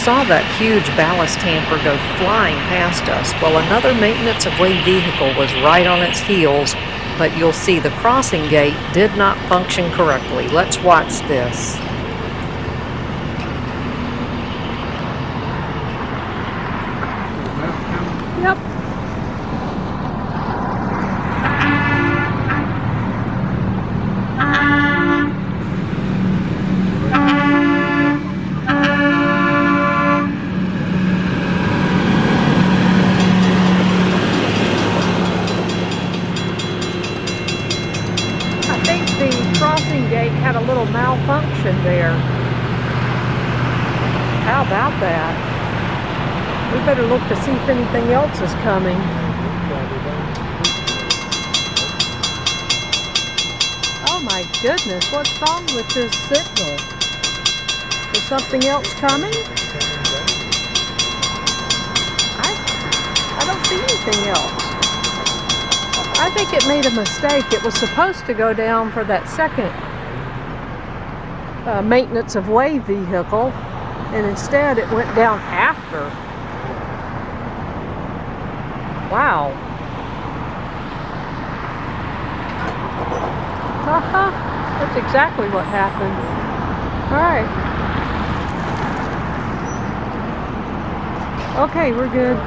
saw that huge ballast tamper go flying past us. Well, another maintenance of way vehicle was right on its heels, but you'll see the crossing gate did not function correctly. Let's watch this. Yep. I think the crossing gate had a little malfunction there. How about that? We better look to see if anything else is coming. Oh my goodness, what's wrong with this signal? Is something else coming? I don't see anything else. I think it made a mistake. It was supposed to go down for that second maintenance of way vehicle, and instead it went down after. Wow. That's exactly what happened. All right. Okay, we're good.